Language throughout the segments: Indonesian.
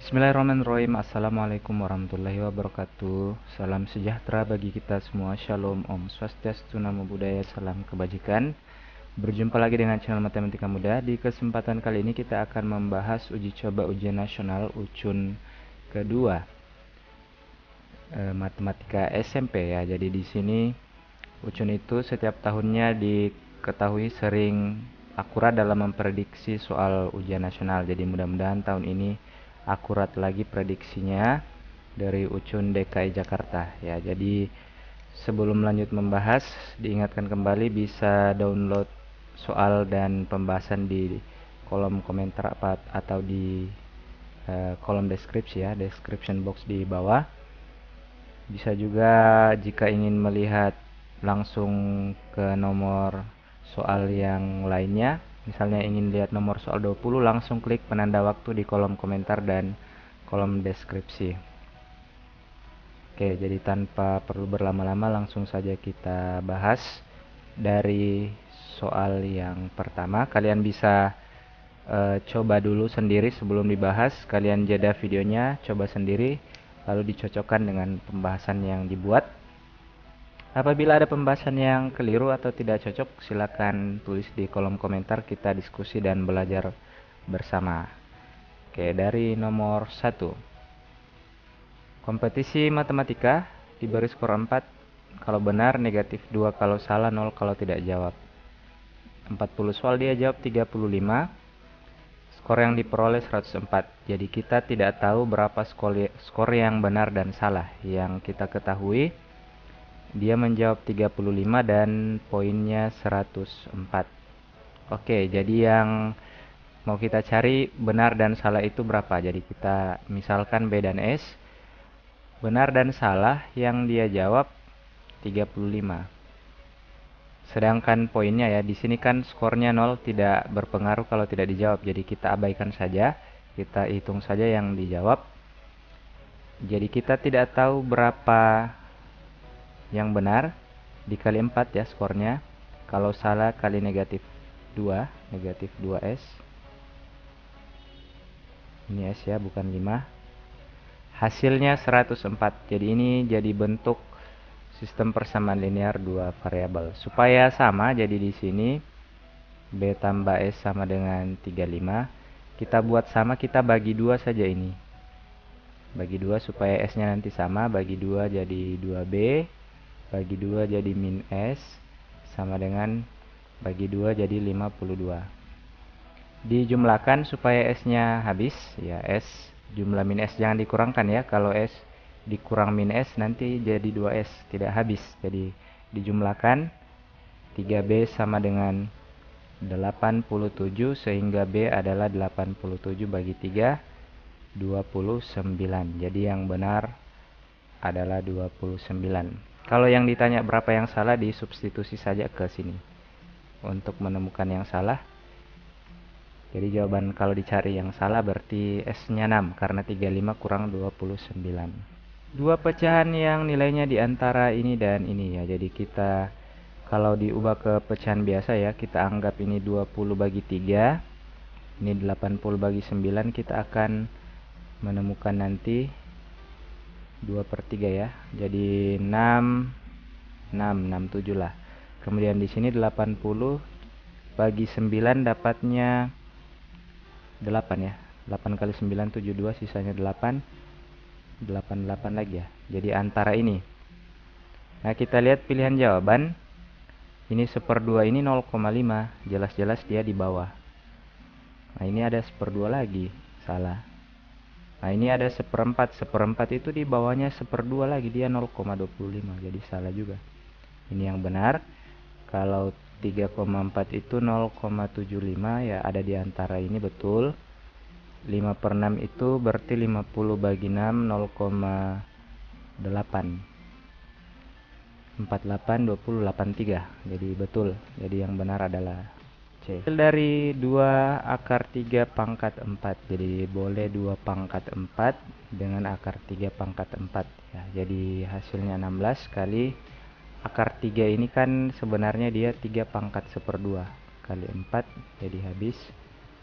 Bismillahirrahmanirrahim. Assalamualaikum warahmatullahi wabarakatuh. Salam sejahtera bagi kita semua. Shalom, Om Swastiastu, Namo Buddhaya, salam kebajikan. Berjumpa lagi dengan channel Matematika Mudah. Di kesempatan kali ini kita akan membahas uji coba ujian nasional UCUN kedua, Matematika SMP ya. Jadi di sini UCUN itu setiap tahunnya diketahui sering akurat dalam memprediksi soal ujian nasional. Jadi mudah-mudahan tahun ini akurat lagi prediksinya dari UCUN DKI Jakarta ya. Jadi sebelum lanjut membahas, diingatkan kembali bisa download soal dan pembahasan di kolom komentar atau di kolom deskripsi ya, description box di bawah. Bisa juga jika ingin melihat langsung ke nomor soal yang lainnya, misalnya ingin lihat nomor soal 20, langsung klik penanda waktu di kolom komentar dan kolom deskripsi. Oke, jadi tanpa perlu berlama-lama langsung saja kita bahas dari soal yang pertama. Kalian bisa coba dulu sendiri sebelum dibahas. Kalian jeda videonya, coba sendiri, lalu dicocokkan dengan pembahasan yang dibuat. Apabila ada pembahasan yang keliru atau tidak cocok, silakan tulis di kolom komentar, kita diskusi dan belajar bersama. Oke, dari nomor 1. Kompetisi matematika diberi skor 4 kalau benar, negatif 2 kalau salah, 0 kalau tidak jawab. 40 soal dia jawab 35. Skor yang diperoleh 104. Jadi kita tidak tahu berapa skor yang benar dan salah. Yang kita ketahui dia menjawab 35 dan poinnya 104. Oke, jadi yang mau kita cari benar dan salah itu berapa. Jadi kita misalkan B dan S. Benar dan salah yang dia jawab 35. Sedangkan poinnya ya, di sini kan skornya 0, tidak berpengaruh kalau tidak dijawab. Jadi kita abaikan saja, kita hitung saja yang dijawab. Jadi kita tidak tahu berapa yang benar, dikali 4 ya skornya. Kalau salah kali negatif 2, negatif 2S. Ini S ya, bukan 5. Hasilnya 104. Jadi ini jadi bentuk sistem persamaan linear dua variabel. Supaya sama, jadi di sini B tambah S sama dengan 35. Kita buat sama, kita bagi 2 saja ini. Bagi 2 supaya S-nya nanti sama, bagi 2 jadi 2B, bagi 2 jadi min S, sama dengan bagi 2 jadi 52. Dijumlahkan supaya S-nya habis, ya S jumlah min S jangan dikurangkan ya, kalau S dikurang min S nanti jadi 2S, tidak habis. Jadi dijumlahkan 3B sama dengan 87, sehingga B adalah 87 bagi 3, 29. Jadi yang benar adalah 29. Kalau yang ditanya berapa yang salah, disubstitusi saja ke sini untuk menemukan yang salah. Jadi jawaban kalau dicari yang salah berarti S-nya 6 karena 35 kurang 29. Dua pecahan yang nilainya di antara ini dan ini ya. Jadi kita kalau diubah ke pecahan biasa ya, kita anggap ini 20 bagi 3. Ini 80 bagi 9, kita akan menemukan nanti 2/3 ya. Jadi 6, 67 lah. Kemudian di sini 80 bagi 9 dapatnya 8 ya. 8 kali 9 72, sisanya 8. 88 lagi ya. Jadi antara ini. Nah, kita lihat pilihan jawaban. Ini 1/2, ini 0,5. Jelas-jelas dia di bawah. Nah, ini ada 1/2 lagi. Salah. Nah, ini ada 1/4. 1/4 itu di bawahnya 1/2 lagi. Dia 0,25. Jadi salah juga. Ini yang benar. Kalau 3,4 itu 0,75 ya, ada di antara ini, betul. 5/6 itu berarti 50 bagi 6, 0,8. 48, 20, 83. Jadi betul. Jadi yang benar adalah C. Hasil dari 2 akar 3 pangkat 4. Jadi boleh 2 pangkat 4 dengan akar 3 pangkat 4 ya. Jadi hasilnya 16 kali akar 3 ini kan sebenarnya dia 3 pangkat 1/2 kali 4, jadi habis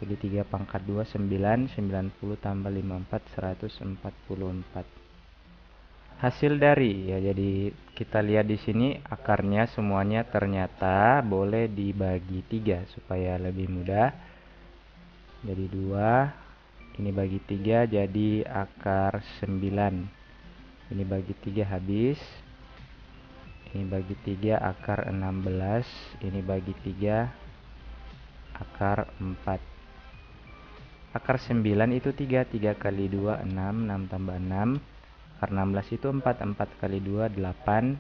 Jadi 3 pangkat 2 9, 90 tambah 54 144. Hasil dari ya, jadi kita lihat di sini akarnya semuanya ternyata boleh dibagi 3 supaya lebih mudah. Jadi 2 ini bagi 3 jadi akar 9. Ini bagi 3 habis. Ini bagi 3 akar 16. Ini bagi 3 akar 4. Akar 9 itu 3 kali 2 6, 6 tambah 6. Akar 16 itu 4 kali 2 8.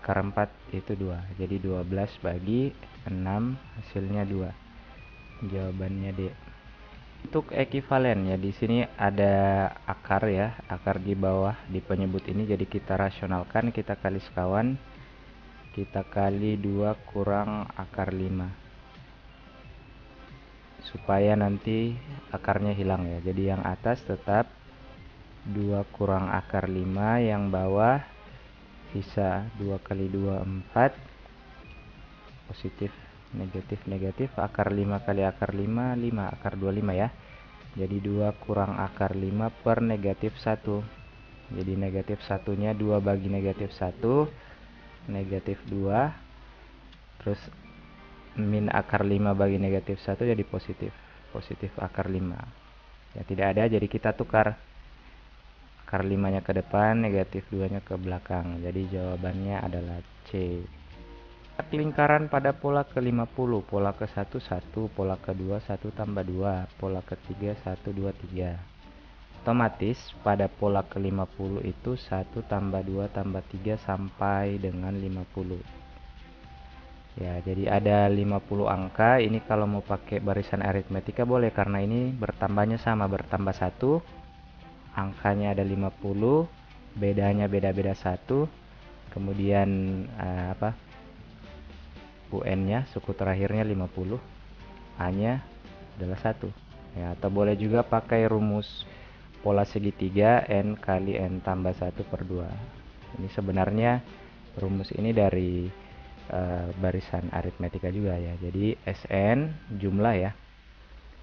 Akar 4 itu 2. Jadi 12 bagi 6 hasilnya 2. Jawabannya D. Untuk ekivalen ya, di sini ada akar ya, akar di bawah di penyebut ini, jadi kita rasionalkan, kita kali sekawan, kita kali 2 kurang akar 5 supaya nanti akarnya hilang ya. Jadi yang atas tetap 2 kurang akar 5, yang bawah sisa 2 kali 2 4, positif negatif negatif, akar 5 kali akar 5 5, akar 25 ya. Jadi 2 kurang akar 5 per negatif 1. Jadi negatif 1 nya 2 bagi negatif 1, negatif 2. Terus min akar 5 bagi negatif 1 jadi positif. Positif akar 5. Ya tidak ada, jadi kita tukar. Akar 5 nya ke depan, negatif 2 nya ke belakang. Jadi jawabannya adalah C. Lingkaran pada pola ke-50, pola ke-1 1, pola ke-2 1 tambah 2, pola ke-3 1 2 3. Otomatis pada pola ke-50 itu 1 tambah 2 tambah 3 sampai dengan 50. Ya, jadi ada 50 angka. Ini kalau mau pakai barisan aritmetika boleh, karena ini bertambahnya sama, bertambah 1. Angkanya ada 50, bedanya beda-beda 1. Kemudian UN-nya, suku terakhirnya 50, A-nya adalah 1. Ya, atau boleh juga pakai rumus pola segitiga N kali N tambah 1 per 2. Ini sebenarnya rumus ini dari barisan aritmetika juga ya. Jadi Sn jumlah ya,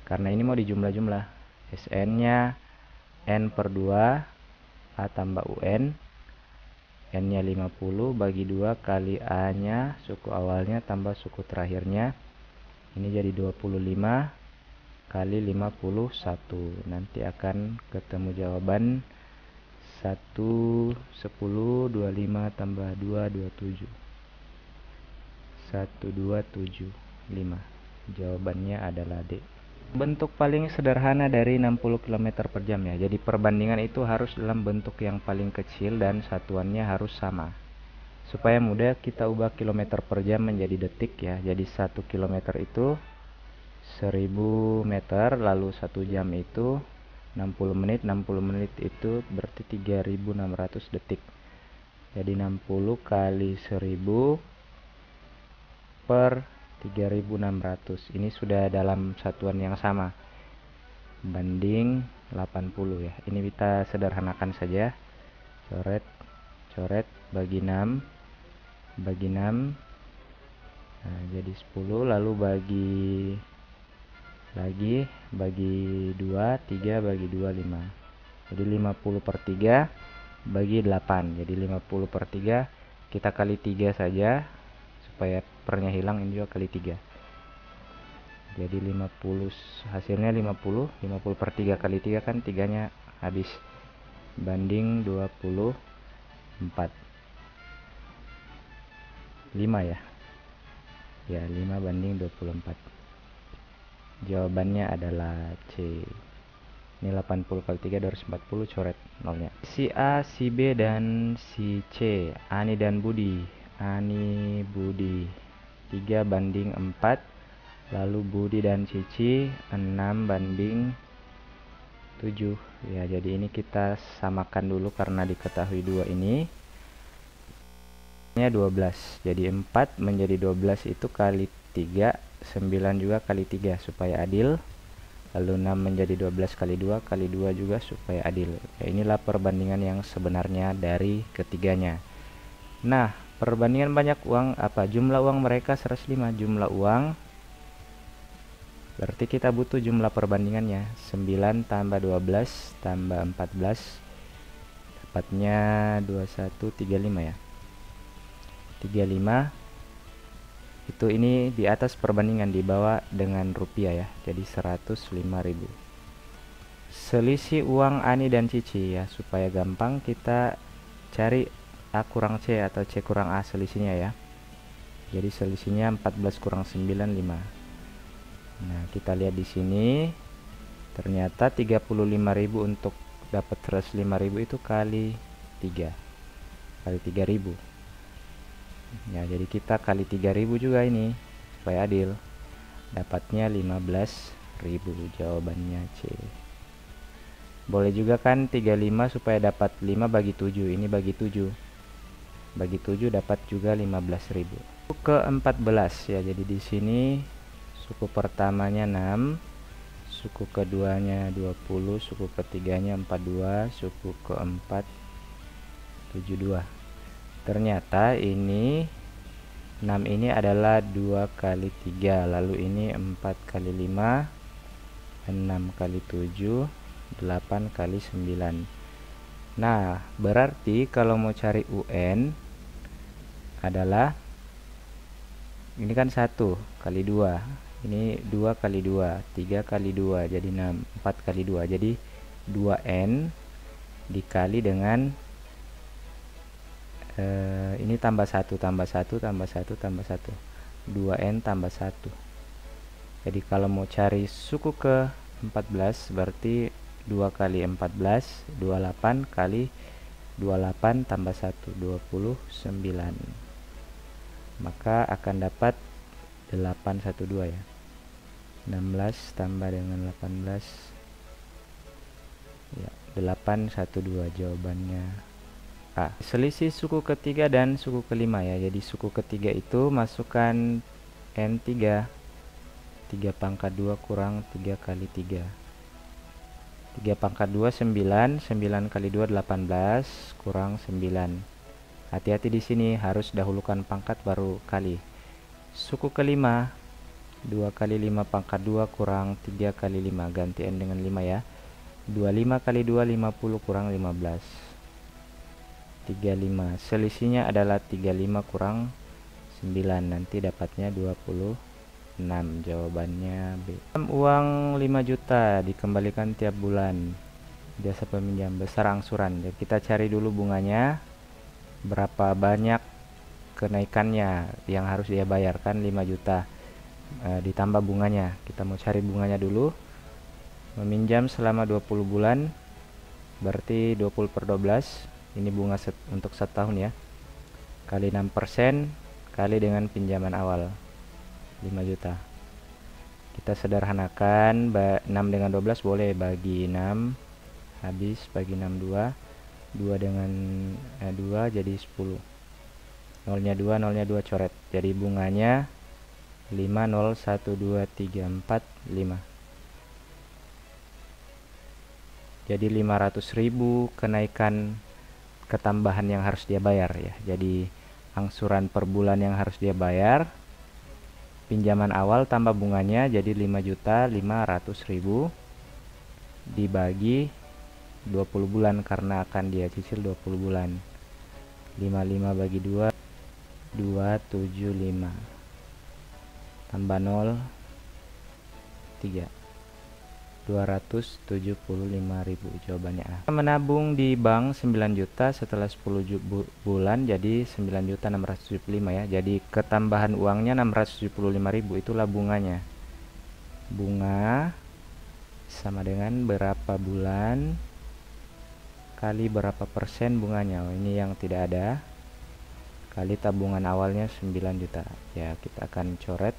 karena ini mau dijumlah-jumlah. Sn-nya N per 2, A tambah UN. N-nya 50 bagi 2 kali A-nya, suku awalnya tambah suku terakhirnya. Ini jadi 25 kali 51. Nanti akan ketemu jawaban 1 10 25 tambah 2 27. 1275. Jawabannya adalah D. Bentuk paling sederhana dari 60 km per jam ya. Jadi perbandingan itu harus dalam bentuk yang paling kecil dan satuannya harus sama. Supaya mudah kita ubah kilometer per jam menjadi detik ya. Jadi 1 km itu 1000 meter, lalu 1 jam itu 60 menit. 60 menit itu berarti 3600 detik. Jadi 60 kali 1000 per 3600. Ini sudah dalam satuan yang sama, banding 80 ya. Ini kita sederhanakan saja. Coret, coret, bagi 6, bagi 6. Nah, jadi 10, lalu bagi lagi, bagi 2, 3 bagi 2 5. Jadi 50 per 3 bagi 8. Jadi 50 per 3 kita kali 3 saja supaya pernya hilang, ini juga kali 3. Jadi 50 hasilnya 50 per 3 kali 3 kan 3-nya habis, banding 24. 5 ya. Ya, 5 banding 24. Jawabannya adalah C. Ini 80 kali 3 240, coret nolnya. Si A, si B dan si C. Ani dan Budi. Ani, Budi 3 banding 4. Lalu Budi dan Cici 6 banding 7. Ya, jadi ini kita samakan dulu karena diketahui 2 ini. Ini 12. Jadi 4 menjadi 12 itu kali 3, 9 juga kali 3 supaya adil. Lalu 6 menjadi 12 kali 2 kali 2 juga supaya adil. Ya, inilah perbandingan yang sebenarnya dari ketiganya. Nah, perbandingan banyak uang apa? Jumlah uang mereka 105. Jumlah uang Berarti kita butuh jumlah perbandingannya 9 tambah 12 tambah 14, dapatnya 2135 ya. 35 itu ini di atas perbandingan, di bawah dengan rupiah ya. Jadi 105.000. Selisih uang Ani dan Cici ya, supaya gampang kita cari A kurang C atau C kurang A selisihnya ya. Jadi selisihnya 14 kurang 9 5. Nah, kita lihat di sini ternyata 35.000 untuk dapat 105.000 itu kali 3. Kali 3.000. Ya, jadi kita kali 3.000 juga ini supaya adil. Dapatnya 15.000. Jawabannya C. Boleh juga kan 35 supaya dapat 5 bagi 7. Ini bagi 7. Bagi 7 dapat juga 15.000. Suku ke-14 ya. Jadi di sini suku pertamanya 6, suku keduanya 20, suku ketiganya 42, suku keempat 72. Ternyata ini 6 ini adalah 2 kali 3, lalu ini 4 kali 5, 6 kali 7, 8 kali 9. Nah, berarti kalau mau cari UN adalah ini kan 1 kali 2, ini 2 kali 2, 3 kali 2 jadi 6, 4 kali 2 jadi 2N dikali dengan ini tambah 1 tambah 1 tambah 1 tambah 1, 2N tambah 1. Jadi kalau mau cari suku ke 14 berarti 2 kali 14, 28 kali 28 tambah 1, 29. Maka akan dapat 812 ya. 16 tambah dengan 18 ya, 812 jawabannya A. Selisih suku ketiga dan suku kelima ya. Jadi suku ketiga itu masukkan N3, 3 pangkat 2 kurang 3 kali 3. 3 pangkat 2 9, 9 kali 2 18 kurang 9. Hati-hati di sini, harus dahulukan pangkat baru kali. Suku kelima 2 kali 5 pangkat 2 kurang 3 kali 5, ganti N dengan 5 ya. 25 kali 2 50 kurang 15. 35. Selisihnya adalah 35 kurang 9, nanti dapatnya 26. Jawabannya B. Uang 5 juta dikembalikan tiap bulan. Jasa peminjam besar angsuran. Jadi kita cari dulu bunganya. Berapa banyak kenaikannya yang harus dia bayarkan 5 juta. Ditambah bunganya. Kita mau cari bunganya dulu. Meminjam selama 20 bulan. Berarti 20 per 12. Ini bunga untuk 1 tahun ya. Kali 6% kali dengan pinjaman awal 5 juta. Kita sederhanakan, 6 dengan 12 boleh bagi 6, habis bagi 6 2, 2 dengan 2 jadi 10. Nolnya 2, nolnya 2 coret. Jadi bunganya 5 0 1 2 3 4 5. Jadi 500.000 kenaikan ketambahan yang harus dia bayar ya. Jadi angsuran per bulan yang harus dia bayar, pinjaman awal tambah bunganya jadi 5.500.000 dibagi 20 bulan karena akan dia cicil 20 bulan. 55 bagi 2 275 tambah 0 3, 275.000. Jawabannya A. Menabung di bank 9 juta setelah 10 bulan jadi 9.675 ya. Jadi ketambahan uangnya 675.000, itulah bunganya. Bunga sama dengan berapa bulan kali berapa persen bunganya. Ini yang tidak ada, kali tabungan awalnya 9 juta. Ya, kita akan coret.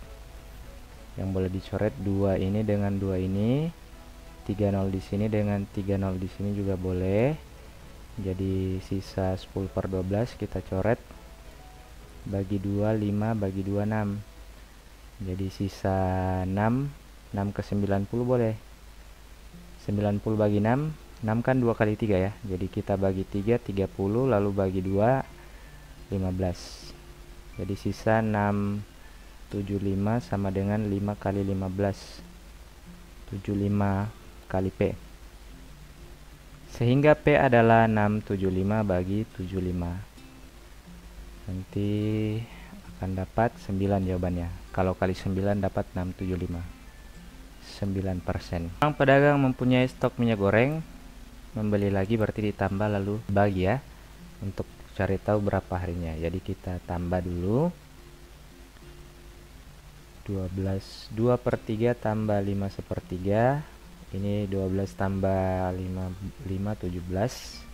Yang boleh dicoret 2 ini dengan 2 ini. 30 di sini dengan 30 di sini juga boleh. Jadi sisa 10 per 12 kita coret. Bagi 2 5, bagi 2 6. Jadi sisa 6, 6 ke 90 boleh. 90 bagi 6, 6 kan 2 kali 3 ya. Jadi kita bagi 3 30, lalu bagi 2 15. Jadi sisa 675 sama dengan 5 kali 15. 75 kali P. Sehingga P adalah 675 bagi 75. Nanti akan dapat 9 jawabannya. Kalau kali 9 dapat 675. 9%. Orang pedagang mempunyai stok minyak goreng, membeli lagi berarti ditambah lalu bagi ya, untuk cari tahu berapa harinya. Jadi kita tambah dulu. 12, 2/3 tambah 5/3. Ini 12 tambah 5, 17.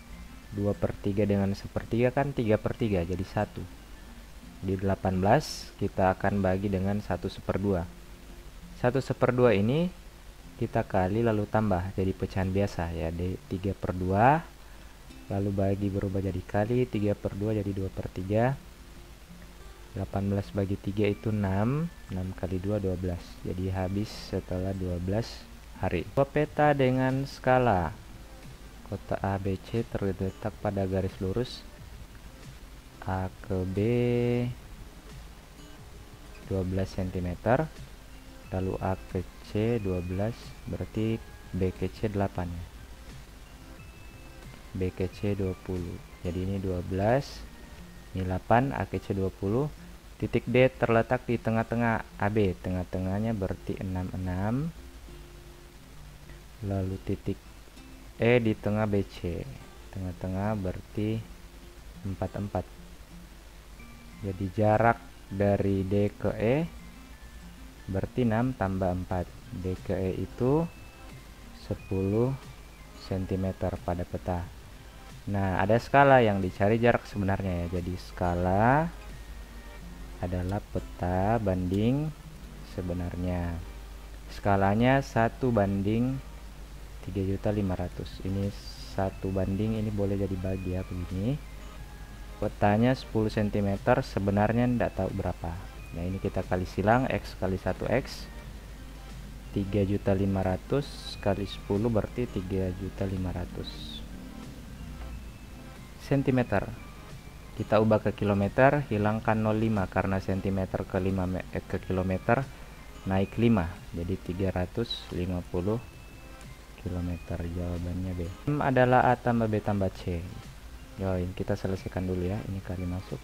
2/3 dengan 1/3 kan 3/3, jadi 1. Di 18 kita akan bagi dengan 1/2. 1/2 ini kita kali lalu tambah jadi pecahan biasa ya, 3/2 lalu bagi berubah jadi kali, 3/2 jadi 2/3. 18 bagi 3 itu 6. 6 kali 2 12. Jadi habis setelah 12 hari. Peta dengan skala. Kota ABC terletak pada garis lurus A ke B 12 cm, lalu A ke C 12, berarti B ke C 8 ya. B ke C 20. Jadi ini 12, ini 8, A ke C 20. Titik D terletak di tengah-tengah AB, tengah-tengahnya berarti 66. Lalu titik E di tengah BC, tengah-tengah berarti 44. Jadi jarak dari D ke E berarti 6 tambah 4. D ke E itu 10 cm pada peta. Nah, ada skala yang dicari jarak sebenarnya ya. Jadi skala adalah peta banding sebenarnya. Skalanya 1 banding 3.500.000. Ini 1 banding, ini boleh jadi bagi ya begini. Petanya 10 cm, sebenarnya tidak tahu berapa. Nah, ini kita kali silang, X kali 1X. 3.500.000 kali 10 berarti 3.500.000 cm. Kita ubah ke kilometer, hilangkan 0,5 karena cm ke kilometer naik 5, jadi 350 km. Jawabannya B. M adalah A tambah B tambah C. Yo, ini kita selesaikan dulu ya, ini kali masuk.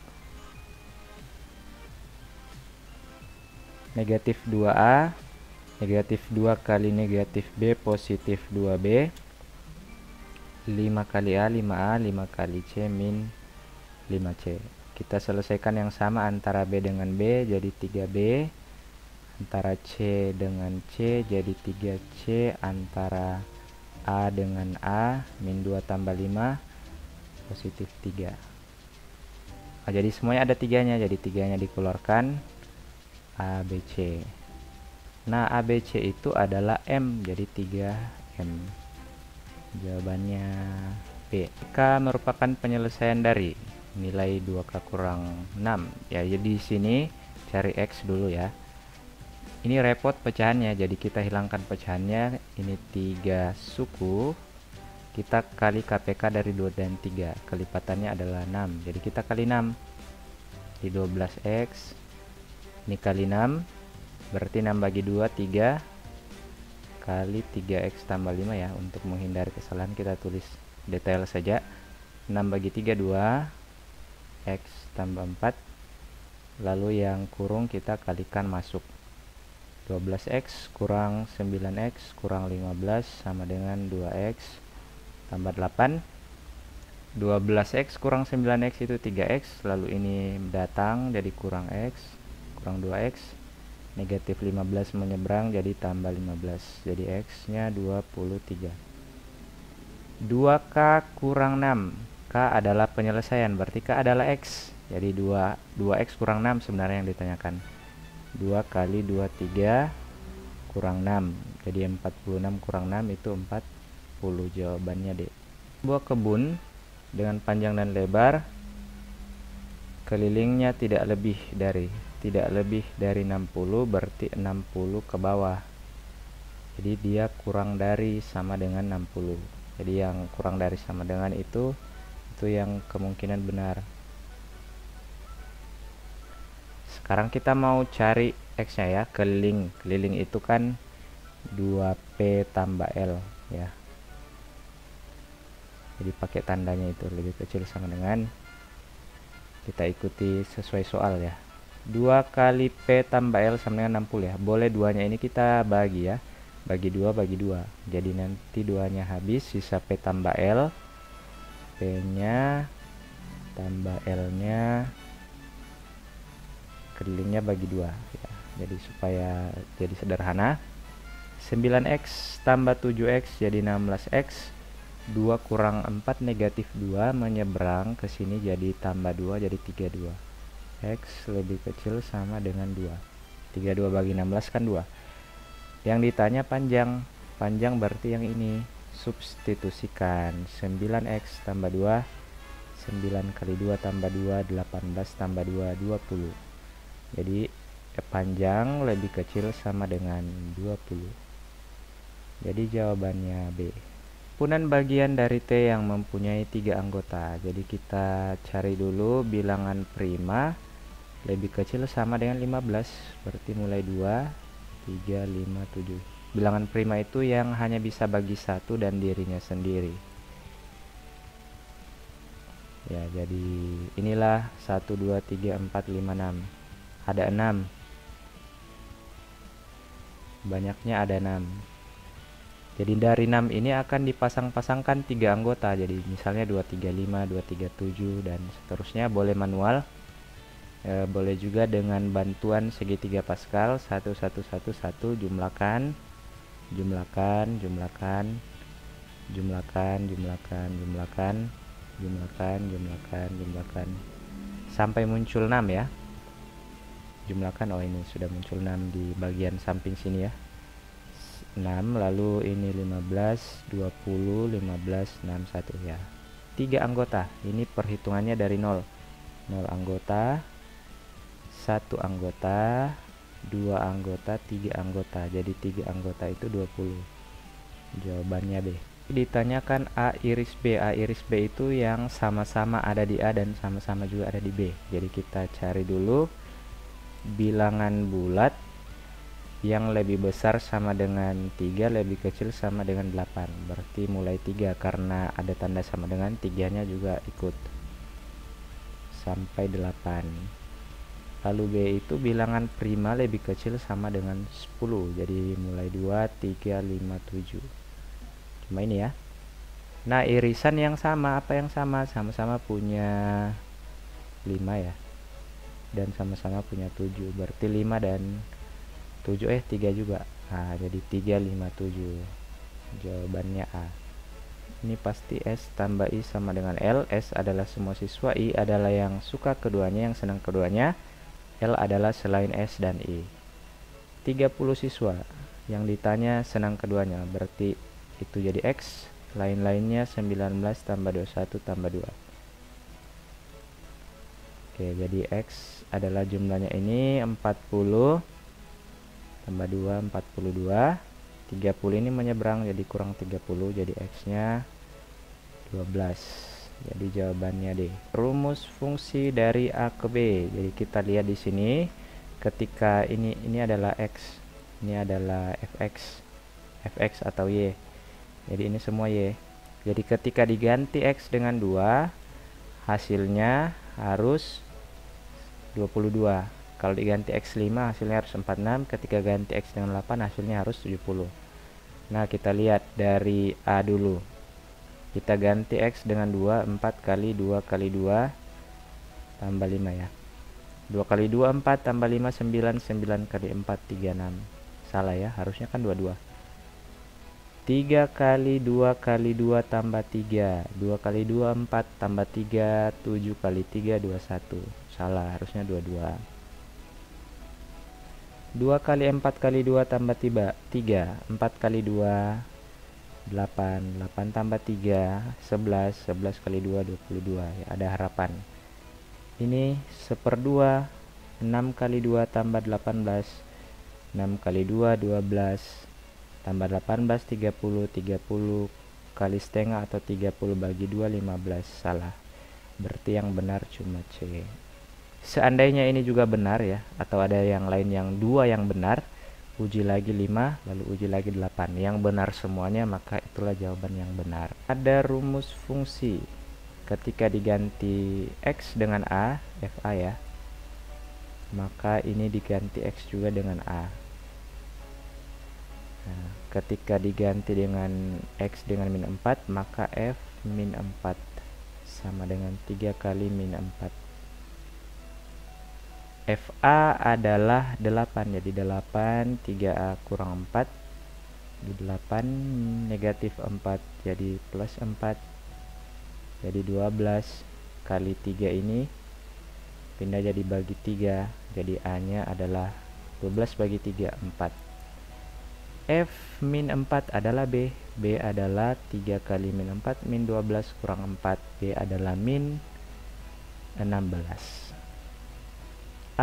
Negatif 2A, negatif 2 kali negatif B, positif 2B. 5 kali A, 5A, 5 kali C, min 5C. Kita selesaikan yang sama antara B dengan B, jadi 3B. Antara C dengan C, jadi 3C. Antara A dengan A, min 2 tambah 5, positif 3. Jadi semuanya ada 3-nya, jadi 3-nya dikeluarkan, A, B, C. Nah, A, B, C itu adalah M, jadi 3M. Jawabannya B. K merupakan penyelesaian dari nilai 2K kurang 6. Ya, jadi di sini cari X dulu ya. Ini repot pecahannya, jadi kita hilangkan pecahannya. Ini 3 suku. Kita kali KPK dari 2 dan 3. Kelipatannya adalah 6. Jadi kita kali 6. Di 12X. Ini kali 6. Berarti 6 bagi 2, 3. Kali 3X tambah 5 ya. Untuk menghindari kesalahan kita tulis detail saja. 6 bagi 3, 2. X tambah 4. Lalu yang kurung kita kalikan masuk. 12X kurang 9X kurang 15 sama dengan 2X tambah 8. 12X kurang 9X itu 3X. Lalu ini datang jadi kurang X kurang 2X. Negatif 15 menyeberang jadi tambah 15. Jadi X nya 23. 2K kurang 6. K adalah penyelesaian, berarti K adalah X. Jadi 2X kurang 6 sebenarnya yang ditanyakan. 2 kali 23 kurang 6. Jadi 46 kurang 6 itu 40. Jawabannya D. Sebuah kebun dengan panjang dan lebar, kelilingnya tidak lebih dari 60, berarti 60 ke bawah. Jadi dia kurang dari sama dengan 60. Jadi yang kurang dari sama dengan itu yang kemungkinan benar. Sekarang kita mau cari X nya ya, keliling. Keliling itu kan 2P tambah L ya. Jadi pakai tandanya itu lebih kecil sama dengan, kita ikuti sesuai soal ya. 2 kali P tambah L sama dengan 60 ya. Boleh duanya ini kita bagi ya. Bagi 2 bagi 2. Jadi nanti duanya habis, sisa P tambah L. P-nya tambah L-nya kelilingnya bagi 2 ya. Jadi supaya jadi sederhana, 9x tambah 7x jadi 16x. 2 kurang 4 negatif 2 menyeberang ke sini jadi tambah 2 jadi 32. X lebih kecil sama dengan 2. 32 bagi 16 kan 2. Yang ditanya panjang. Panjang berarti yang ini. Substitusikan 9x tambah 2. 9 kali 2 tambah 2 18 tambah 2 20. Jadi panjang lebih kecil sama dengan 20. Jadi jawabannya B. Himpunan bagian dari T yang mempunyai 3 anggota. Jadi kita cari dulu bilangan prima lebih kecil sama dengan 15. Berarti mulai 2, 3, 5, 7. Bilangan prima itu yang hanya bisa bagi 1 dan dirinya sendiri. Ya, jadi inilah 1, 2, 3, 4, 5, 6. Ada 6. Banyaknya ada 6. Jadi dari 6 ini akan dipasang-pasangkan 3 anggota. Jadi misalnya 2, 3, 5, 2, 3, 7 dan seterusnya. Boleh manual. Boleh juga dengan bantuan segitiga Pascal. 1, 1, 1, 1. Jumlahkan. Jumlahkan. Jumlahkan. Jumlahkan. Jumlahkan. Jumlahkan. Jumlahkan. Jumlahkan. Jumlahkan. Sampai muncul 6 ya. Jumlahkan. Oh, ini sudah muncul 6 di bagian samping sini ya. 6, lalu ini 15, 20, 15, 6, 1 ya. 3 anggota. Ini perhitungannya dari 0. 0 anggota, 1 anggota, 2 anggota, 3 anggota. Jadi 3 anggota itu 20. Jawabannya B. Ditanyakan A iris B. A iris B itu yang sama-sama ada di A dan sama-sama juga ada di B. Jadi kita cari dulu bilangan bulat yang lebih besar sama dengan 3, lebih kecil sama dengan 8. Berarti mulai 3 karena ada tanda sama dengan, 3-nya juga ikut sampai 8. Lalu B itu bilangan prima lebih kecil sama dengan 10. Jadi mulai 2, 3, 5, 7. Cuma ini ya. Nah, irisan yang sama, apa yang sama? Sama-sama punya 5 ya. Dan sama-sama punya 7. Berarti 5 dan 7 3 juga. Nah, jadi 3, 5, 7. Jawabannya A. Ini pasti S tambah I sama dengan L. S adalah semua siswa, I adalah yang suka keduanya, yang senang keduanya. L adalah selain S dan I. 30 siswa yang ditanya senang keduanya. Berarti itu jadi X. Lain-lainnya 19 tambah 21 tambah 2. Oke, jadi X adalah jumlahnya ini 40 tambah 2, 42. 30 ini menyeberang jadi kurang 30, jadi X-nya 12. Jadi jawabannya D. Rumus fungsi dari A ke B. Jadi kita lihat di sini ketika ini adalah X, ini adalah fx atau Y. Jadi ini semua Y. Jadi ketika diganti X dengan 2, hasilnya harus 22. Kalau diganti X5 hasilnya harus 46. Ketika ganti X dengan 8 hasilnya harus 70. Nah, kita lihat dari A dulu. Kita ganti X dengan 2. 4 kali 2 kali 2 tambah 5 ya. 2 kali 2 4 tambah 5 9. 9 kali 4 36. Salah ya, harusnya kan 22. 3 kali 2 kali 2 tambah 3. 2 kali 2 4 tambah 3. 7 kali 3 21. Salah, harusnya 22. 2 kali 4 kali 2 tambah 3. 4 kali 2 8. 8 tambah 3 11. 11 kali 2 22 ya, ada harapan. Ini 1/2. 6 kali 2 tambah 18. 6 kali 2 12 tambah 18 30. 30 kali setengah atau 30 bagi 2 15. Salah. Berarti yang benar cuma C. Seandainya ini juga benar ya, atau ada yang lain yang 2 yang benar, uji lagi 5, lalu uji lagi 8. Yang benar semuanya, maka itulah jawaban yang benar. Ada rumus fungsi. Ketika diganti X dengan A, FA ya, maka ini diganti X juga dengan A. Nah, ketika diganti dengan X dengan min 4, maka F min 4 sama dengan 3 kali min 4. FA adalah 8, jadi 8 3A kurang 4, di 8 negatif 4 jadi plus 4, jadi 12 kali 3 ini pindah jadi bagi 3, jadi A nya adalah 12 bagi 3, 4. F min 4 adalah B. B adalah 3 kali min 4 min 12 kurang 4. B adalah min 16.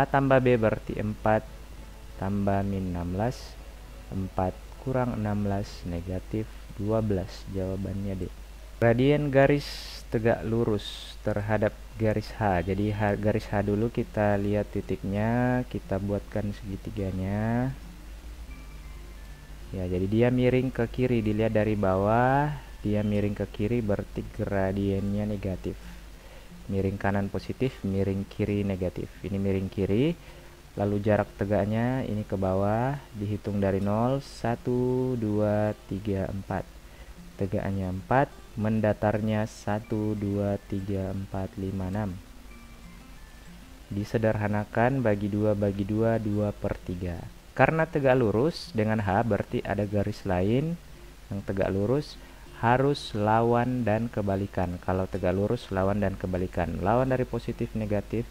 A tambah B berarti 4 tambah min 16. 4 kurang 16 negatif 12. Jawabannya D. Gradien garis tegak lurus terhadap garis H. Jadi garis H dulu kita lihat titiknya, kita buatkan segitiganya. Ya, jadi dia miring ke kiri, dilihat dari bawah, dia miring ke kiri berarti gradiennya negatif. Miring kanan positif, miring kiri negatif. Ini miring kiri, lalu jarak tegaknya ini ke bawah, dihitung dari 0, 1, 2, 3, 4. Tegaknya 4, mendatarnya 1, 2, 3, 4, 5, 6. Disederhanakan bagi 2, 2/3. Karena tegak lurus dengan H berarti ada garis lain yang tegak lurus harus lawan dan kebalikan. Kalau tegak lurus lawan dan kebalikan. Lawan dari positif negatif,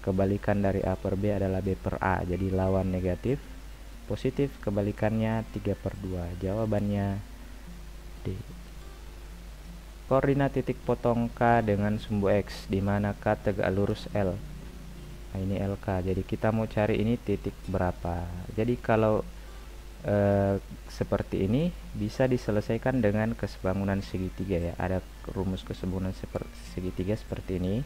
kebalikan dari A per B adalah B per A. Jadi lawan negatif, positif, kebalikannya 3/2. Jawabannya D. Koordinat titik potong K dengan sumbu X, di mana K tegak lurus L. Nah, ini LK. Jadi kita mau cari ini titik berapa. Jadi kalau seperti ini bisa diselesaikan dengan kesebangunan segitiga ya. Ada rumus kesebangunan segitiga seperti ini.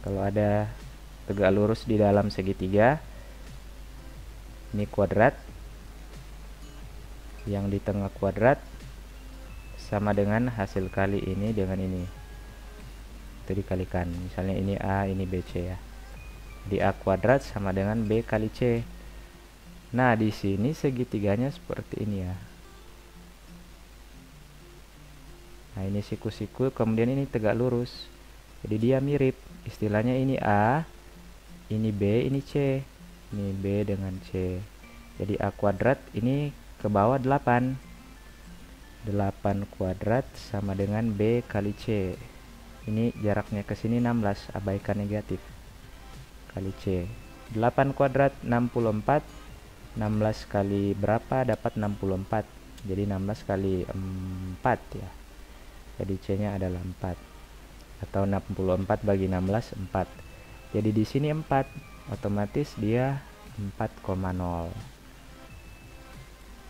Kalau ada tegak lurus di dalam segitiga, ini kuadrat, yang di tengah kuadrat sama dengan hasil kali ini dengan ini. Itu dikalikan, misalnya ini A, ini BC ya. Di A kuadrat sama dengan B kali C. Nah, di sini segitiganya seperti ini ya. Nah, ini siku-siku, kemudian ini tegak lurus. Jadi dia mirip. Istilahnya ini A, ini B, ini C. Ini B dengan C. Jadi A kuadrat ini ke bawah 8. 8 kuadrat sama dengan B kali C. Ini jaraknya ke sini 16, abaikan negatif. Kali C. 8 kuadrat 64. 16 kali berapa dapat 64. Jadi 16 kali 4 ya. Jadi C-nya adalah 4. Atau 64 bagi 16 4. Jadi di sini 4, otomatis dia 4,0.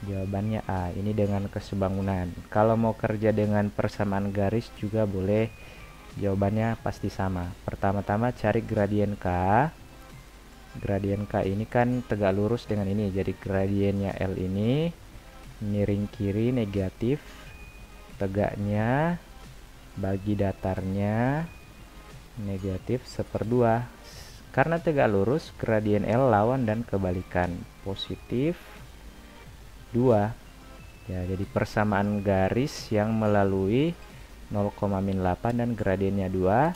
Jawabannya A. Ini dengan kesebangunan. Kalau mau kerja dengan persamaan garis juga boleh. Jawabannya pasti sama. Pertama-tama cari gradien K. Gradien K ini kan tegak lurus dengan ini. Jadi gradiennya L ini miring kiri negatif. Tegaknya bagi datarnya negatif 1/2. Karena tegak lurus, gradien L lawan dan kebalikan. Positif 2. Ya, jadi persamaan garis yang melalui 0,-8 dan gradiennya 2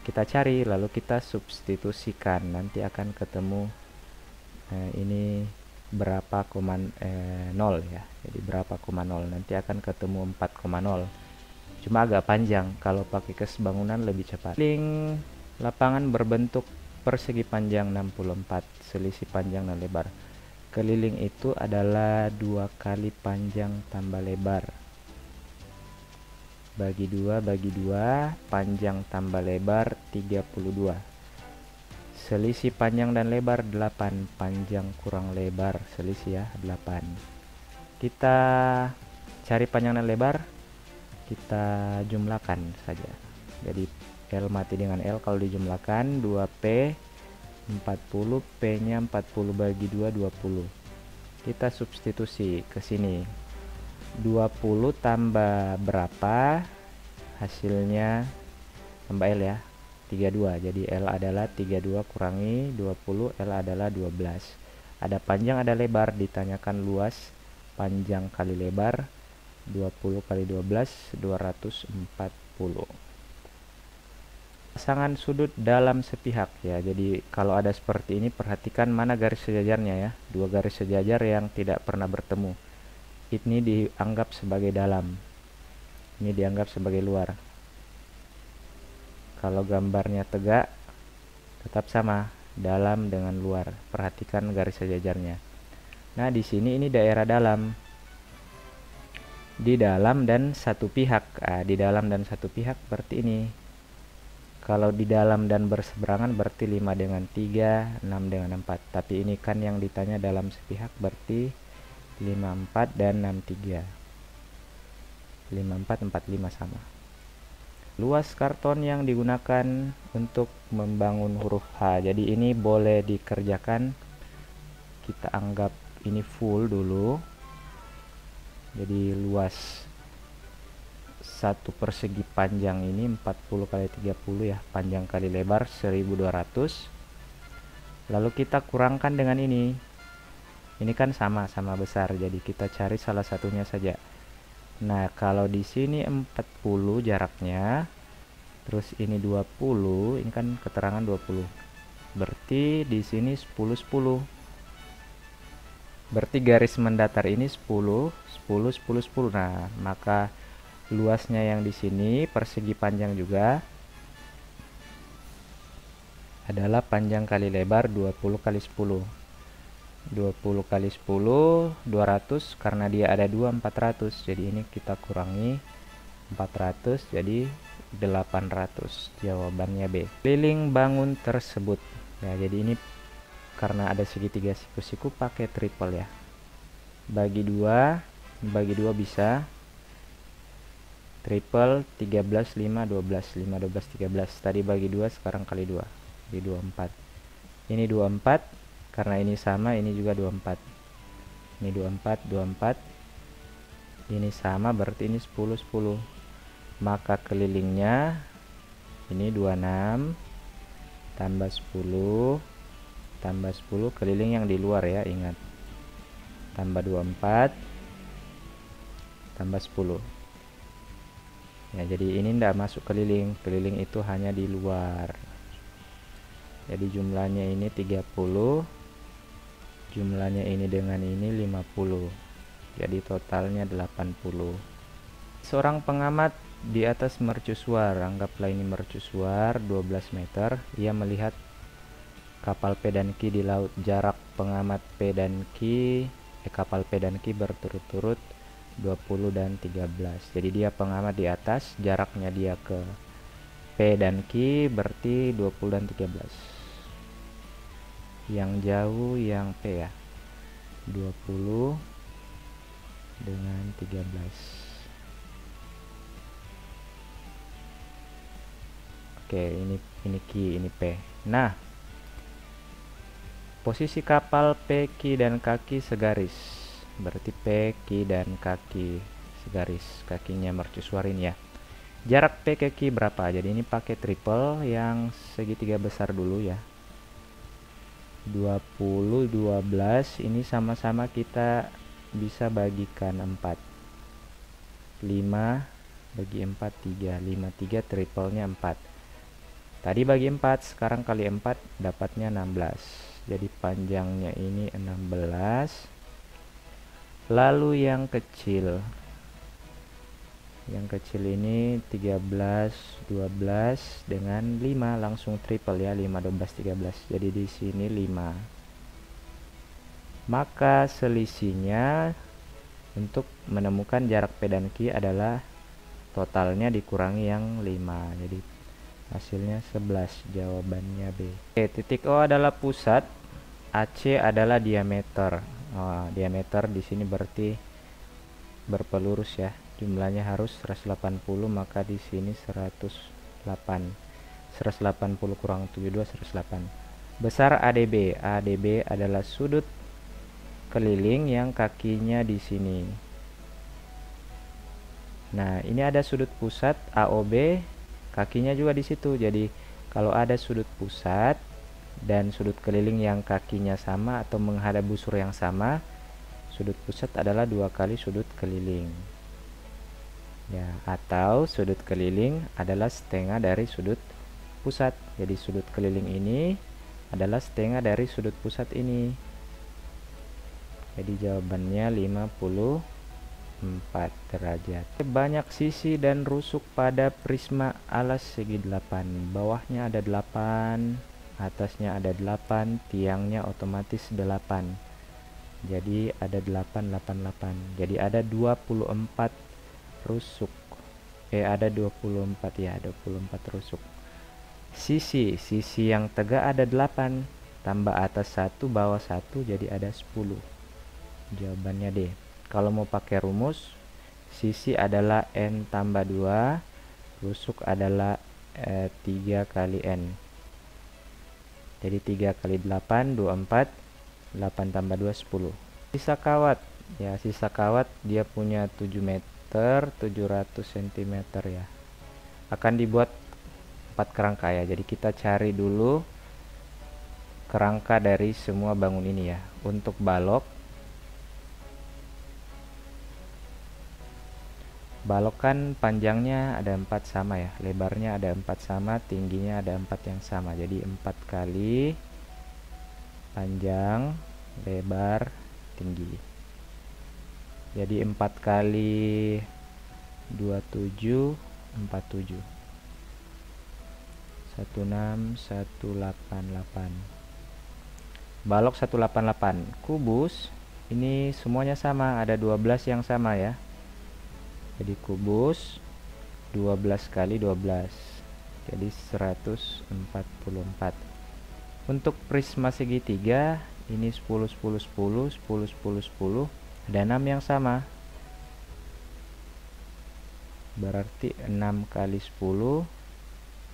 kita cari, lalu kita substitusikan, nanti akan ketemu ini berapa 0 ya. Jadi berapa 0, nanti akan ketemu 4,0. Cuma agak panjang, kalau pakai kesebangunan lebih cepat. Link lapangan berbentuk persegi panjang 64, selisih panjang dan lebar. Keliling itu adalah 2 kali panjang tambah lebar. Bagi 2 bagi 2, panjang tambah lebar 32. Selisih panjang dan lebar 8, panjang kurang lebar selisih ya 8. Kita cari panjang dan lebar, kita jumlahkan saja. Jadi L mati dengan L, kalau dijumlahkan 2P 40, P-nya 40 bagi 2, 20. Kita substitusi ke sini. 20 tambah berapa? Hasilnya tambah L ya, 32. Jadi L adalah 32 kurangi 20, L adalah 12. Ada panjang, ada lebar, ditanyakan luas. Panjang kali lebar, 20 kali 12, 240. Pasangan sudut dalam sepihak ya. Jadi kalau ada seperti ini, perhatikan mana garis sejajarnya ya. Dua garis sejajar yang tidak pernah bertemu. Ini dianggap sebagai dalam. Ini dianggap sebagai luar. Kalau gambarnya tegak, tetap sama, dalam dengan luar. Perhatikan garis sejajarnya. Nah, di sini ini daerah dalam. Di dalam dan satu pihak. Di dalam dan satu pihak berarti ini. Kalau di dalam dan berseberangan berarti 5 dengan 3, 6 dengan 4. Tapi ini kan yang ditanya dalam sepihak berarti 54 dan 63. 54, 45 sama. Luas karton yang digunakan untuk membangun huruf H. Jadi ini boleh dikerjakan. Kita anggap ini full dulu. Jadi luas satu persegi panjang ini 40 kali 30 ya. Panjang kali lebar 1200. Lalu kita kurangkan dengan ini. Ini kan sama-sama besar. Jadi kita cari salah satunya saja. Nah, kalau di sini 40 jaraknya, terus ini 20, ini kan keterangan 20. Berarti di sini 10 10. Berarti garis mendatar ini 10 10 10 10. Nah, maka luasnya yang di sini persegi panjang juga adalah panjang kali lebar 20 kali 10. 20 kali 10 200, karena dia ada 2 400. Jadi ini kita kurangi 400 jadi 800. Jawabannya B. Keliling bangun tersebut. Ya, jadi ini karena ada segitiga siku-siku pakai triple ya. Bagi 2 bisa. Triple 13 5 12 5 12 13. Tadi bagi 2, sekarang kali 2. Jadi 24. Ini 24. Karena ini sama, ini juga 24. Ini 24, 24. Ini sama, berarti ini 10, 10. Maka kelilingnya ini 26 tambah 10 tambah 10, keliling yang di luar ya, ingat. Tambah 24 tambah 10. Ya, jadi ini tidak masuk keliling. Keliling itu hanya di luar. Jadi jumlahnya ini 30. Jumlahnya ini dengan ini 50. Jadi totalnya 80. Seorang pengamat di atas mercusuar, anggaplah ini mercusuar 12 meter. Ia melihat kapal P dan Q di laut. Jarak pengamat P dan Q, kapal P dan Q berturut-turut 20 dan 13. Jadi dia pengamat di atas, jaraknya dia ke P dan Q berarti 20 dan 13. Yang jauh yang P ya, 20 dengan 13. Oke, ini Q, ini P. Nah, posisi kapal P, Q dan kaki segaris. Berarti P, Q dan kaki segaris. Kakinya mercusuar ini ya. Jarak P ke Q berapa? Jadi ini pakai triple yang segitiga besar dulu ya. 20 12 ini sama-sama kita bisa bagikan 4. 5 bagi 4 3. 5 3 triplenya 4. Tadi bagi 4, sekarang kali 4 dapatnya 16. Jadi panjangnya ini 16. Lalu yang kecil ini 13 12 dengan 5, langsung triple ya, 5 12 13. Jadi di sini 5. Maka selisihnya untuk menemukan jarak P dan Q adalah totalnya dikurangi yang 5. Jadi hasilnya 11. Jawabannya B. Oke, titik O adalah pusat, AC adalah diameter. Diameter di sini berarti berpelurus ya. Jumlahnya harus 180, maka di sini 108. 180 kurang 72 108. besar ADB. ADB adalah sudut keliling yang kakinya di sini. Nah, ini ada sudut pusat AOB, kakinya juga di situ. Jadi, kalau ada sudut pusat dan sudut keliling yang kakinya sama atau menghadap busur yang sama, sudut pusat adalah 2 kali sudut keliling. Ya, atau sudut keliling adalah setengah dari sudut pusat. Jadi sudut keliling ini adalah setengah dari sudut pusat ini. Jadi jawabannya 54 derajat. Banyak sisi dan rusuk pada prisma alas segi 8. Bawahnya ada 8, atasnya ada 8, tiangnya otomatis 8. Jadi ada 8, 8, 8. Jadi ada 24 rusuk. Ada 24 ya, 24 rusuk. Sisi yang tegak ada 8, tambah atas 1 bawah 1 jadi ada 10. Jawabannya D. Kalau mau pakai rumus, sisi adalah N tambah 2, rusuk adalah 3 kali N. Jadi 3 kali 8 24, 8 tambah 2 10. Sisa kawat. Ya, sisa kawat dia punya 7 meter 700 cm ya. Akan dibuat 4 kerangka ya. Jadi kita cari dulu kerangka dari semua bangun ini ya. Untuk balok kan panjangnya ada 4 sama ya, lebarnya ada 4 sama, tingginya ada 4 yang sama. Jadi 4 kali panjang, lebar, tinggi. Jadi 4 kali 27 47 16 188. Balok 188. Kubus ini semuanya sama, ada 12 yang sama ya. Jadi kubus 12 kali 12. Jadi 144. Untuk prisma segitiga ini 10 10 10 10 10 10. Ada 6 yang sama. Berarti 6 kali 10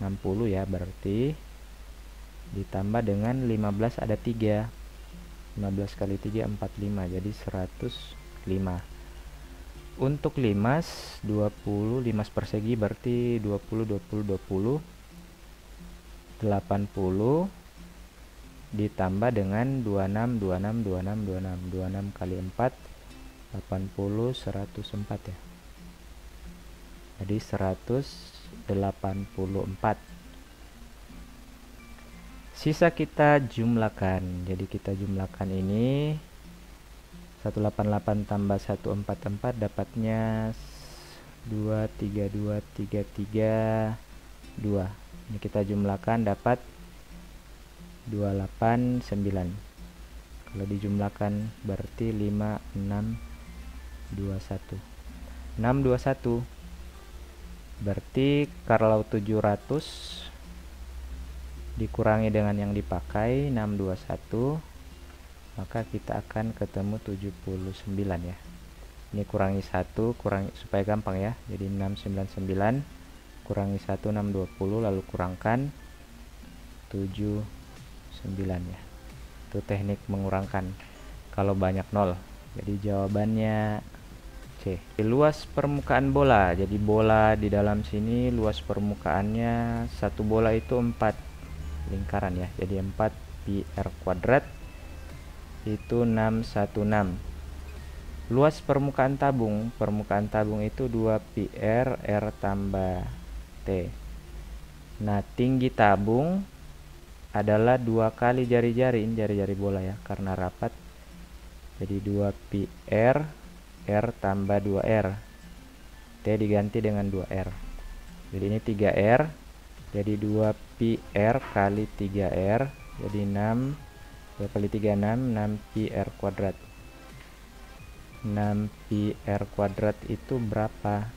60 ya, berarti ditambah dengan 15 ada 3. 15 kali 3 45, jadi 105. Untuk limas 20, limas persegi berarti 20 20 20 80 ditambah dengan 26 26 26 26 26 kali 4 80 104 ya. Jadi 184. Sisa kita jumlahkan. Jadi kita jumlahkan ini 188 tambah 144 dapatnya 232 33 2. Ini kita jumlahkan dapat 289. Kalau dijumlahkan berarti 5621. 621. Berarti kalau 700 dikurangi dengan yang dipakai 621, maka kita akan ketemu 79 ya. Ini kurangi 1, kurangi supaya gampang ya. Jadi 699 kurangi 1 620, lalu kurangkan 79 ya. Itu teknik mengurangkan kalau banyak 0. Jadi jawabannya C. Luas permukaan bola. Jadi bola di dalam sini luas permukaannya, satu bola itu 4 lingkaran ya. Jadi 4 pi r kuadrat itu 616. Luas permukaan tabung itu 2 pi r tambah T. Nah, tinggi tabung adalah 2 kali jari-jari, ini jari-jari bola ya, karena rapat. Jadi 2 pi r tambah 2r. T diganti dengan 2r. Jadi ini 3r. Jadi 2 pi r kali 3r. Jadi 6. 2 kali 3 6. 6 pi r kuadrat. 6 pi r kuadrat itu berapa?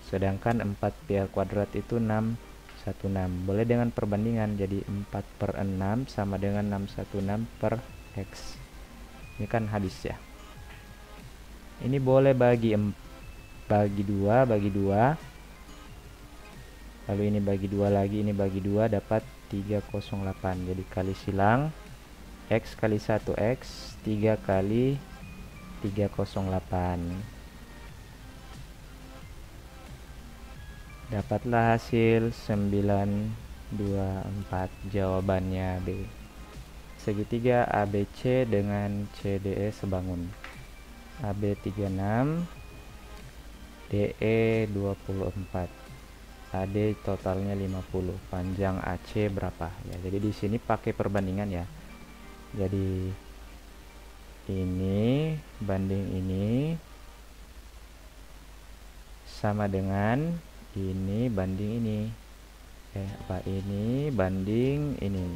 Sedangkan 4 pi r kuadrat itu 616. Boleh dengan perbandingan. Jadi 4/6 sama dengan 616 per X. Ini kan hadis ya. Ini boleh bagi 2. Lalu ini bagi 2 lagi, ini bagi 2 dapat 308. Jadi kali silang X kali 1X 3 kali 308. Dapatlah hasil 924. Jawabannya B. Segitiga ABC dengan CDE sebangun. AB 36, DE 24. AD totalnya 50. Panjang AC berapa? Ya, jadi di sini pakai perbandingan ya. Jadi ini banding ini sama dengan ini banding ini. Ini banding ini.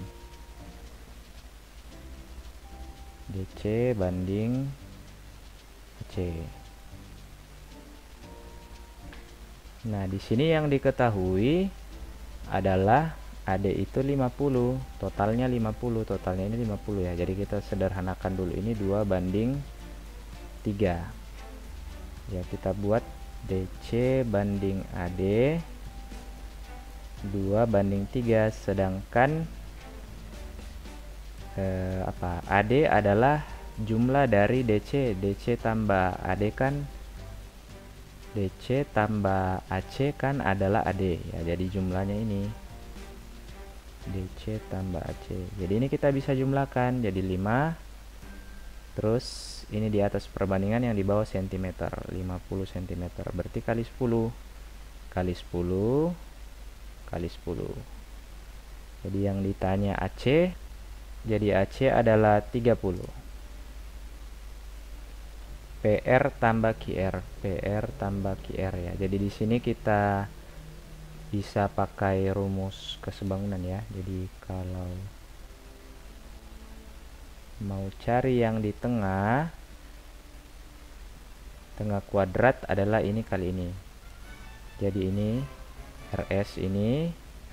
DC banding AC. Nah, di sini yang diketahui adalah AD itu 50, totalnya 50, totalnya ini 50 ya. Jadi kita sederhanakan dulu, ini 2 banding 3. Ya, kita buat DC banding AD 2 banding 3, sedangkan AD adalah jumlah dari DC. DC tambah AD kan, DC tambah AC kan adalah AD ya. Jadi jumlahnya ini DC tambah AC. Jadi ini kita bisa jumlahkan jadi 5. Terus ini di atas perbandingan, yang di bawah cm, 50 cm. Berarti kali 10 kali 10 kali 10. Jadi yang ditanya AC, jadi AC adalah 30. PR tambah QR, PR tambah QR ya. Jadi di sini kita bisa pakai rumus kesebangunan ya. Jadi kalau mau cari yang di tengah kuadrat adalah ini kali ini. Jadi ini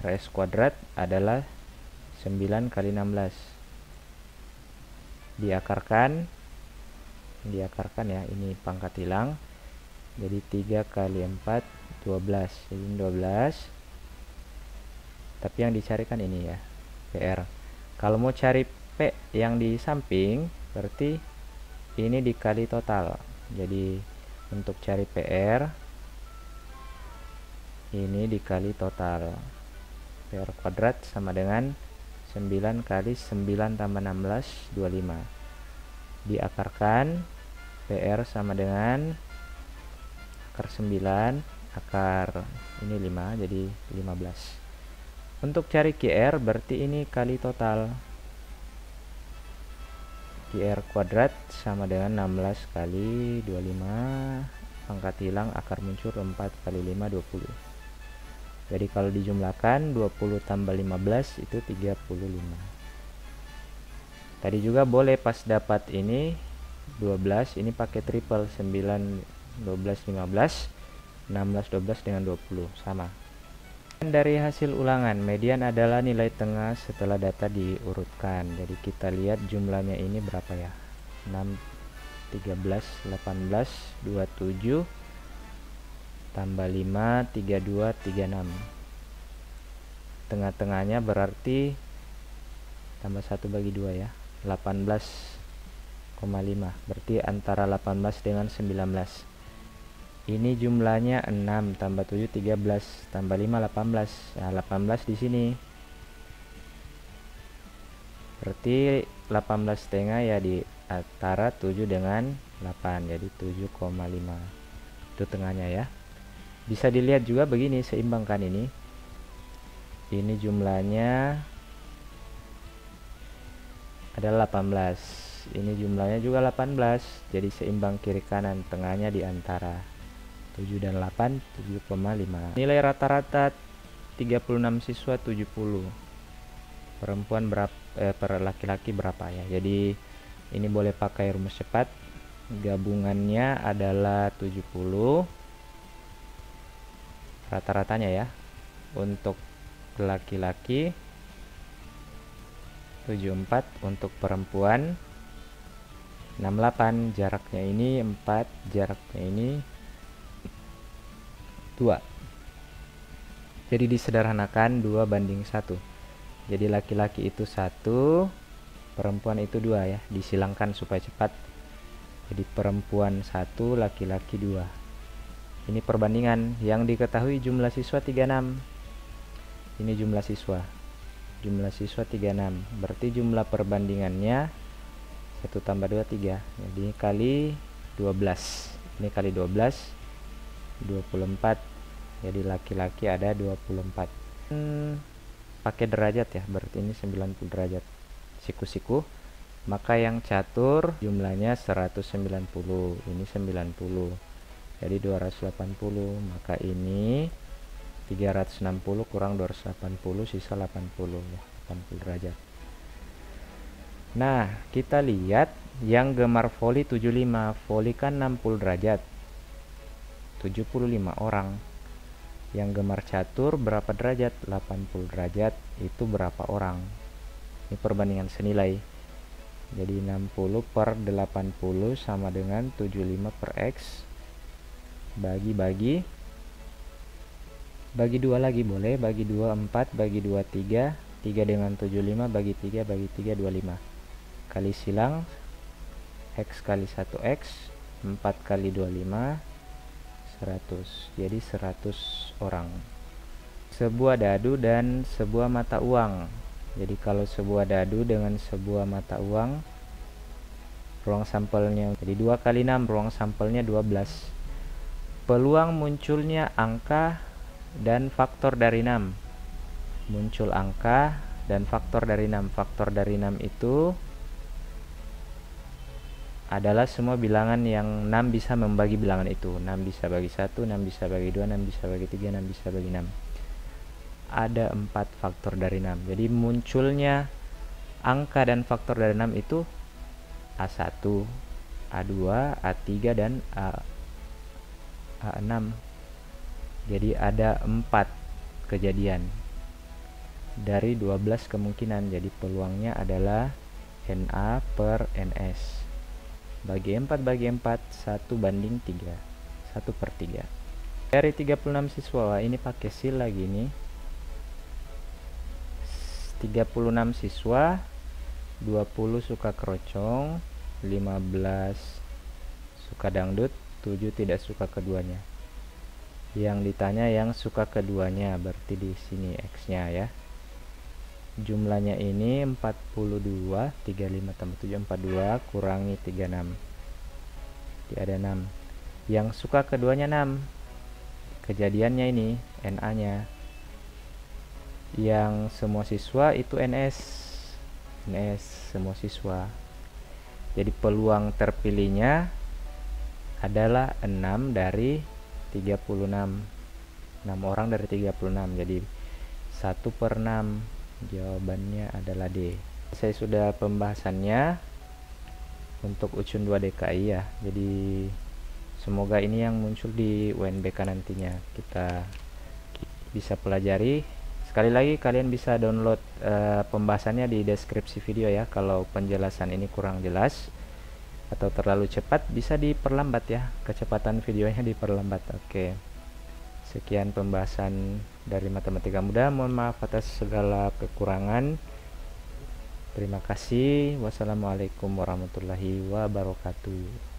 RS kuadrat adalah 9 kali 16. Diakarkan ya, ini pangkat hilang. Jadi 3 kali 4 12. Jadi 12. Tapi yang dicarikan ini ya, PR. Kalau mau cari P yang di samping, berarti ini dikali total. Jadi untuk cari PR, ini dikali total. PR kuadrat sama dengan 9 kali 9 tambah 16, 25. Diakarkan, PR sama dengan akar 9, akar ini 5, jadi 15. Untuk cari QR berarti ini kali total. QR kuadrat sama dengan 16 kali 25, pangkat hilang, akar muncul 4 kali 5, 20. Jadi kalau dijumlahkan 20 tambah 15 itu 35. Tadi juga boleh pas dapat ini 12, ini pakai triple, 9 12 15, 16 12 dengan 20 sama. Dan dari hasil ulangan, median adalah nilai tengah setelah data diurutkan. Jadi kita lihat jumlahnya ini berapa ya? 6 13 18 27 tambah 5 32 36. Tengah-tengahnya berarti tambah 1 bagi 2 ya, 18,5. Berarti antara 18 dengan 19. Ini jumlahnya 6 tambah 7 13 tambah 5 18. Nah, 18 di sini. Berarti 18 setengah ya di antara 7 dengan 8. Jadi 7,5. Itu tengahnya ya. Bisa dilihat juga begini, seimbangkan ini. Ini jumlahnya adalah 18. Ini jumlahnya juga 18. Jadi seimbang kiri kanan, tengahnya di antara 7 dan 8, 7,5. Nilai rata-rata 36 siswa 70. Perempuan berapa, per laki-laki berapa ya. Jadi ini boleh pakai rumus cepat. Gabungannya adalah 70. Rata-ratanya ya. Untuk laki-laki 74, untuk perempuan 68. Jaraknya ini 4, jaraknya ini 2. Jadi disederhanakan 2 banding 1. Jadi laki-laki itu 1, perempuan itu 2 ya. Disilangkan supaya cepat. Jadi perempuan 1, laki-laki 2. Ini perbandingan. Yang diketahui jumlah siswa 36. Ini jumlah siswa. Jumlah siswa 36. Berarti jumlah perbandingannya 1 tambah 2, 3. Jadi kali 12. Ini kali 12, 24. Jadi laki-laki ada 24. Pakai derajat ya, berarti ini 90 derajat. Siku-siku. Maka yang catur jumlahnya 190. Ini 90. Jadi 280. Maka ini 360 kurang 280, sisa 80 ya, 80 derajat. Nah, kita lihat yang gemar voli 75. Voli kan 60 derajat. 75 orang. Yang gemar catur berapa derajat? 80 derajat. Itu berapa orang? Ini perbandingan senilai. Jadi 60 per 80 sama dengan 75 per X. Bagi 2 lagi boleh. Bagi 2 4, bagi 2 3. 3 dengan 75, bagi 3, bagi 3 25. Kali silang, X kali 1X, 4 kali 25, 100. Jadi 100 orang. Sebuah dadu dan sebuah mata uang. Jadi kalau sebuah dadu dengan sebuah mata uang, ruang sampelnya jadi 2 kali 6, ruang sampelnya 12. Peluang munculnya angka dan faktor dari 6. Muncul angka dan faktor dari 6. Faktor dari 6 itu adalah semua bilangan yang 6 bisa membagi bilangan itu. 6 bisa bagi 1, 6 bisa bagi 2, 6 bisa bagi 3, 6 bisa bagi 6. Ada 4 faktor dari 6. Jadi munculnya angka dan faktor dari 6 itu A1, A2, A3, dan A6. Jadi ada 4 kejadian dari 12 kemungkinan. Jadi peluangnya adalah NA per NS. Bagi 4 bagi 4, 1 banding 3. 1 per 3. Dari 36 siswa, ini pakai sil lagi nih. 36 siswa, 20 suka kerocong, 15 suka dangdut, 7 tidak suka keduanya. Yang ditanya yang suka keduanya, berarti di sini X-nya ya. Jumlahnya ini 42, 35 tambah 7, 42 kurangi 36. Jadi ada 6. Yang suka keduanya 6. Kejadiannya ini NA-nya. Yang semua siswa itu NS. NS semua siswa. Jadi peluang terpilihnya adalah 6 dari 36. 6 orang dari 36. Jadi 1 per 6. Jawabannya adalah D. Saya sudah pembahasannya untuk UCUN 2 DKI ya. Jadi semoga ini yang muncul di UNBK nantinya kita bisa pelajari. Sekali lagi kalian bisa download pembahasannya di deskripsi video ya. Kalau penjelasan ini kurang jelas atau terlalu cepat, bisa diperlambat ya, kecepatan videonya diperlambat. Oke, sekian pembahasan dari matematika mudah. Mohon maaf atas segala kekurangan. Terima kasih. Wassalamualaikum warahmatullahi wabarakatuh.